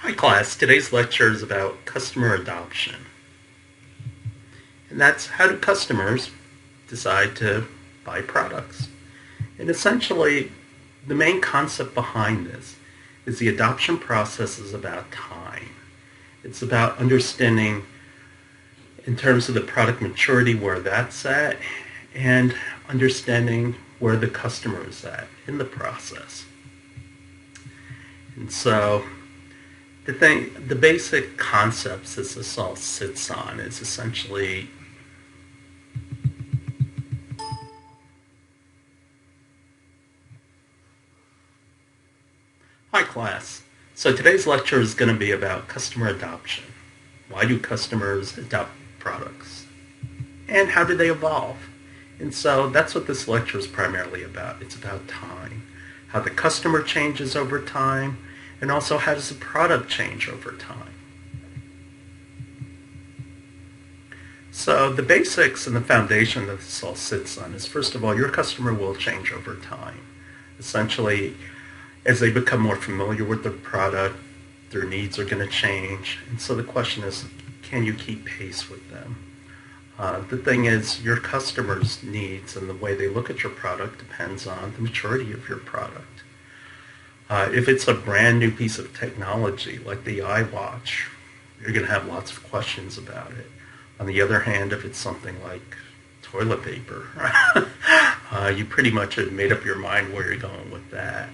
Hi class, today's lecture is about customer adoption. And that's how do customers decide to buy products. And essentially, the main concept behind this is the adoption process is about time. It's about understanding in terms of the product maturity where that's at and understanding where the customer is at in the process. And so the basic concepts that this all sits on is essentially hi class. So today's lecture is going to be about customer adoption. Why do customers adopt products? And how do they evolve? And so that's what this lecture is primarily about. It's about time. How the customer changes over time, and also how does the product change over time. So the basics and the foundation that this all sits on is, first of all, your customer will change over time. Essentially, as they become more familiar with the product, their needs are going to change. And so the question is, can you keep pace with them? The thing is, your customers' needs and the way they look at your product depends on the maturity of your product. If it's a brand new piece of technology like the iWatch, you're going to have lots of questions about it. On the other hand, if it's something like toilet paper, you pretty much have made up your mind where you're going with that.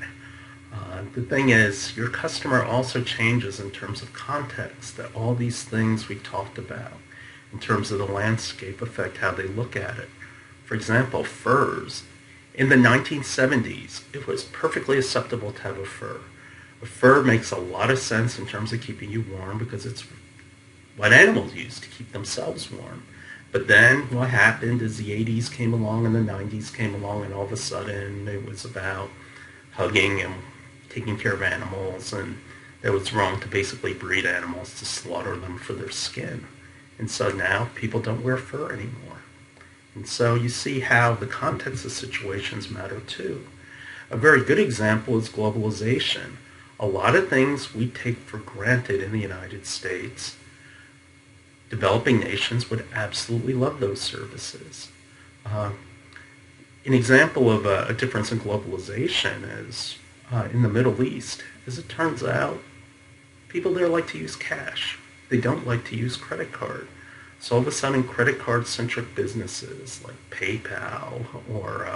The thing is, your customer also changes in terms of context, that all these things we talked about in terms of the landscape affect how they look at it. For example, furs. In the 1970s, it was perfectly acceptable to have a fur. A fur makes a lot of sense in terms of keeping you warm because it's what animals use to keep themselves warm. But then what happened is the 80s came along and the 90s came along, and all of a sudden it was about hugging and taking care of animals, and it was wrong to basically breed animals to slaughter them for their skin. And so now people don't wear fur anymore. And so you see how the context of situations matter too. A very good example is globalization. A lot of things we take for granted in the United States, developing nations would absolutely love those services. An example of a difference in globalization is in the Middle East. As it turns out, people there like to use cash. They don't like to use credit card. So all of a sudden, credit card-centric businesses like PayPal or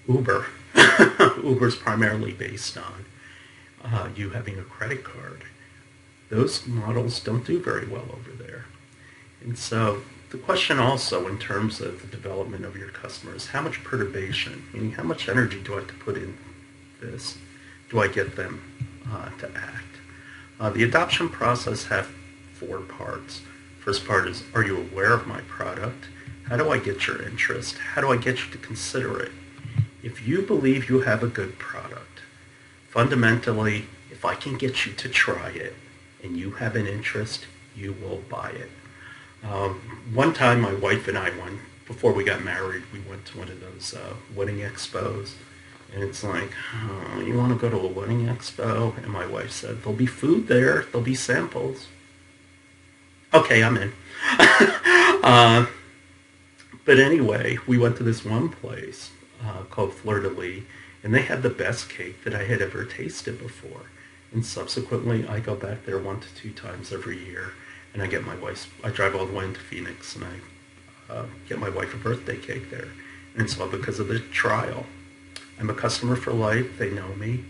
Uber, Uber's primarily based on you having a credit card. Those models don't do very well over there. And so the question also in terms of the development of your customers, how much perturbation, meaning how much energy do I have to put in this? Do I get them to act? The adoption process has 4 parts. First part is, are you aware of my product? How do I get your interest? How do I get you to consider it? If you believe you have a good product, fundamentally, if I can get you to try it and you have an interest, you will buy it. One time my wife and I went, before we got married, we went to one of those wedding expos. And it's like, oh, you want to go to a wedding expo? And my wife said, there'll be food there. There'll be samples. Okay, I'm in. But anyway, we went to this one place called Fleur de Lis, and they had the best cake that I had ever tasted before. And subsequently, I go back there 1 to 2 times every year, and I drive all the way into Phoenix, and I get my wife a birthday cake there. And so because of the trial, I'm a customer for life. They know me.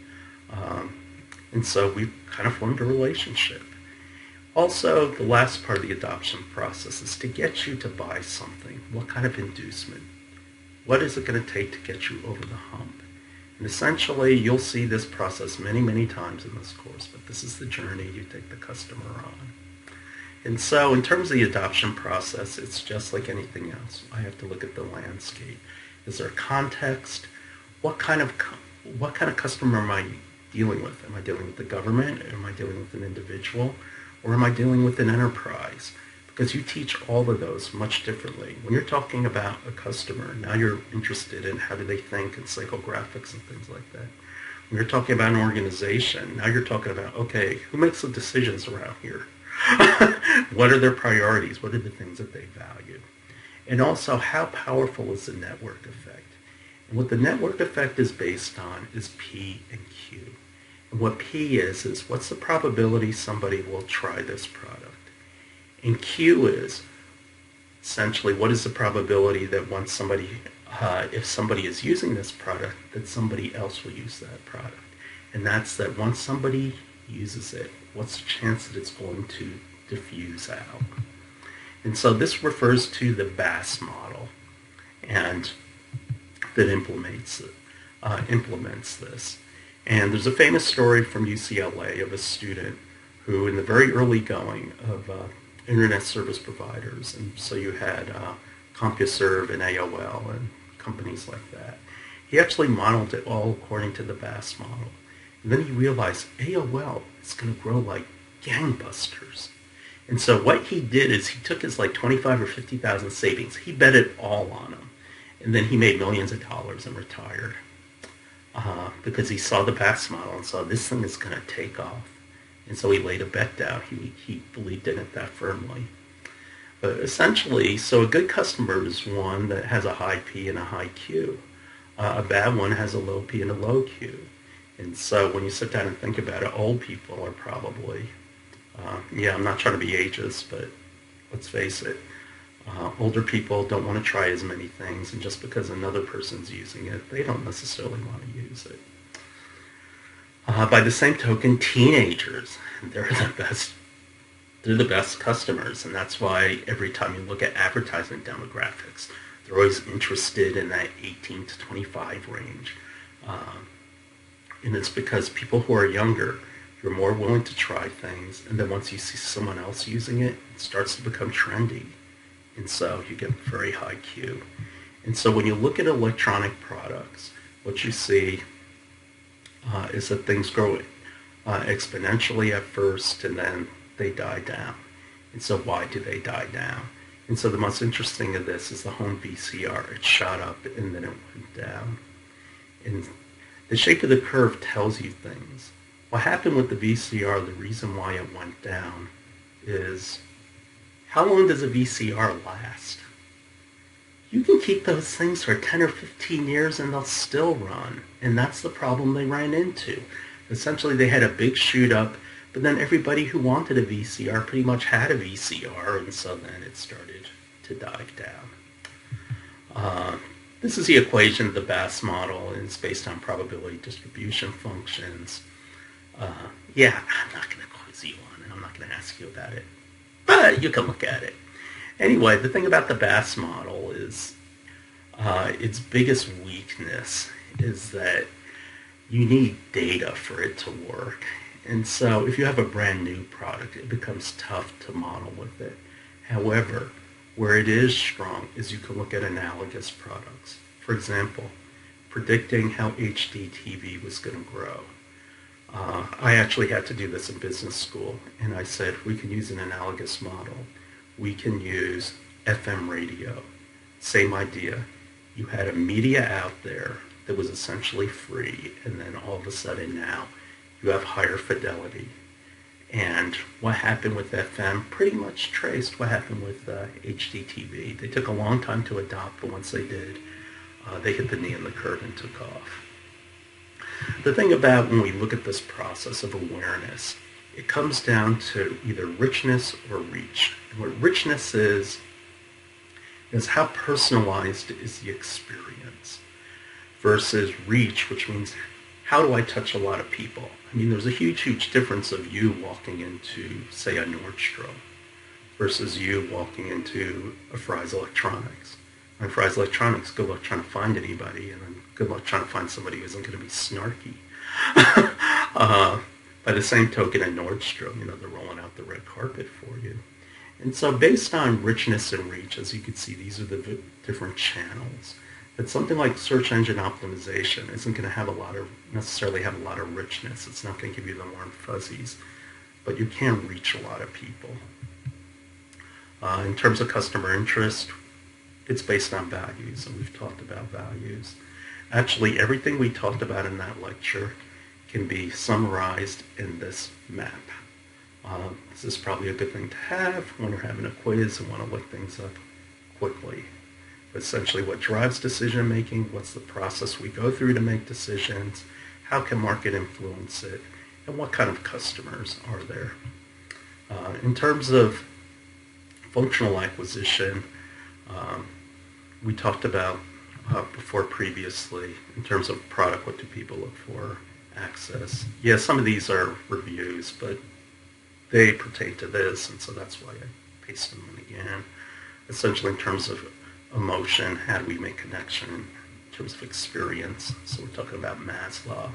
And so we've kind of formed a relationship. Also, the last part of the adoption process is to get you to buy something. What kind of inducement? What is it going to take to get you over the hump? And essentially, you'll see this process many, many times in this course, but this is the journey you take the customer on. And so in terms of the adoption process, it's just like anything else. I have to look at the landscape. Is there context? What kind of customer am I dealing with? Am I dealing with the government? Am I dealing with an individual? Or am I dealing with an enterprise? Because you teach all of those much differently. When you're talking about a customer, now you're interested in how do they think and psychographics and things like that. When you're talking about an organization, now you're talking about, okay, who makes the decisions around here? What are their priorities? What are the things that they value? And also, how powerful is the network effect? And what the network effect is based on is P and Q. And what P is what's the probability somebody will try this product? And Q is essentially what is the probability that once somebody, if somebody is using this product, that somebody else will use that product. And that's that once somebody uses it, what's the chance that it's going to diffuse out? And so this refers to the BAS model, and that implements this. And there's a famous story from UCLA of a student who, in the very early going of internet service providers, and so you had CompuServe and AOL and companies like that, he actually modeled it all according to the BAS model. And then he realized AOL is going to grow like gangbusters. And so what he did is he took his like 25 or 50,000 savings, he bet it all on them, and then he made millions of dollars and retired because he saw the BAS model and saw this thing is going to take off. And so he laid a bet down. He believed in it that firmly. But essentially, so a good customer is one that has a high P and a high Q. A bad one has a low P and a low Q. And so when you sit down and think about it, old people are probably, I'm not trying to be ageist, but let's face it, older people don't want to try as many things, and just because another person's using it, they don't necessarily want to use it. By the same token, teenagers, they're the best customers, and that's why every time you look at advertisement demographics, they're always interested in that 18 to 25 range. And it's because people who are younger, you're more willing to try things, and then once you see someone else using it, it starts to become trendy. And so you get very high Q. And so when you look at electronic products, what you see is that things grow exponentially at first, and then they die down. And so why do they die down? And so the most interesting of this is the home VCR. It shot up and then it went down. And the shape of the curve tells you things. What happened with the VCR, the reason why it went down, is how long does a VCR last? You can keep those things for 10 or 15 years and they'll still run. And that's the problem they ran into. Essentially, they had a big shoot up, but then everybody who wanted a VCR pretty much had a VCR, and so then it started to dive down. This is the equation of the BAS model, and it's based on probability distribution functions. I'm not going to quiz you on it. I'm not going to ask you about it, but you can look at it. Anyway, the thing about the BAS model is its biggest weakness is that you need data for it to work. And so if you have a brand new product, it becomes tough to model with it. However, where it is strong is you can look at analogous products. For example, predicting how HD TV was going to grow. I actually had to do this in business school, and I said we can use an analogous model. We can use FM radio. Same idea. You had a media out there that was essentially free, and then all of a sudden now you have higher fidelity. And what happened with FM pretty much traced what happened with HDTV. They took a long time to adopt, but once they did, they hit the knee in the curve and took off. The thing about when we look at this process of awareness, it comes down to either richness or reach. And what richness is how personalized is the experience, versus reach, which means how do I touch a lot of people? I mean, there's a huge, huge difference of you walking into, say, a Nordstrom versus you walking into a Fry's Electronics. And Fry's Electronics, good luck trying to find anybody, and then good luck trying to find somebody who isn't going to be snarky. By the same token, at Nordstrom, they're rolling out the red carpet for you. And so based on richness and reach, as you can see, these are the different channels. But something like search engine optimization isn't going to necessarily have a lot of richness. It's not going to give you the warm fuzzies, but you can reach a lot of people. In terms of customer interest, it's based on values, and we've talked about values. Actually, everything we talked about in that lecture can be summarized in this map. This is probably a good thing to have when you're having a quiz and want to look things up quickly. Essentially, what drives decision making, what's the process we go through to make decisions, how can market influence it, and what kind of customers are there. In terms of functional acquisition, we talked about before previously, in terms of product, what do people look for, access. Yeah, some of these are reviews, but they pertain to this, and so that's why I paste them in again. Essentially, in terms of emotion, how do we make connection in terms of experience? So we're talking about Maslow.